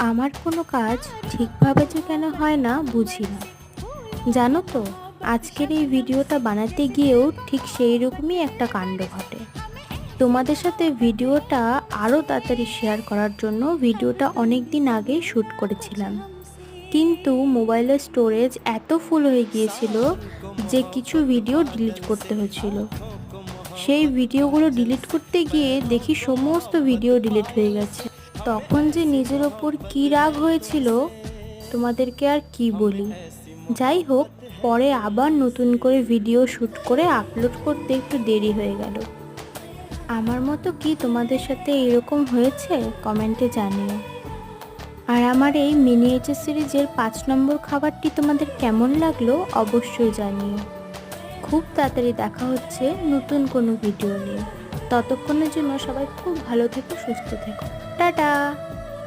আমার কোনো কাজ ঠিকভাবে যে কেন হয় না বুঝি না। জানো তো, আজকের এই ভিডিওটা বানাতে গিয়েও ঠিক সেই রকমই একটা কাণ্ড ঘটে। তোমাদের সাথে ভিডিওটা আরও তাড়াতাড়ি শেয়ার করার জন্য ভিডিওটা অনেক দিন আগেই শ্যুট করেছিলাম, কিন্তু মোবাইলের স্টোরেজ এত ফুল হয়ে গিয়েছিল যে কিছু ভিডিও ডিলিট করতে হয়েছিল। সেই ভিডিওগুলো ডিলিট করতে গিয়ে দেখি সমস্ত ভিডিও ডিলিট হয়ে গেছে। তখন যে নিজের ওপর কী রাগ হয়েছিল তোমাদেরকে আর কি বলি। যাই হোক, পরে আবার নতুন করে ভিডিও শ্যুট করে আপলোড করতে একটু দেরি হয়ে গেল। আমার মতো কি তোমাদের সাথে এরকম হয়েছে কমেন্টে জানিও। আর আমার এই মিনিয়েচার সিরিজের 5 নম্বর খাবারটি তোমাদের কেমন লাগলো অবশ্যই জানিও। খুব তাড়াতাড়ি দেখা হচ্ছে নতুন কোনো ভিডিও নিয়ে। ততক্ষণের জন্য সবাই খুব ভালো থেকো, সুস্থ থেকো। টাটা।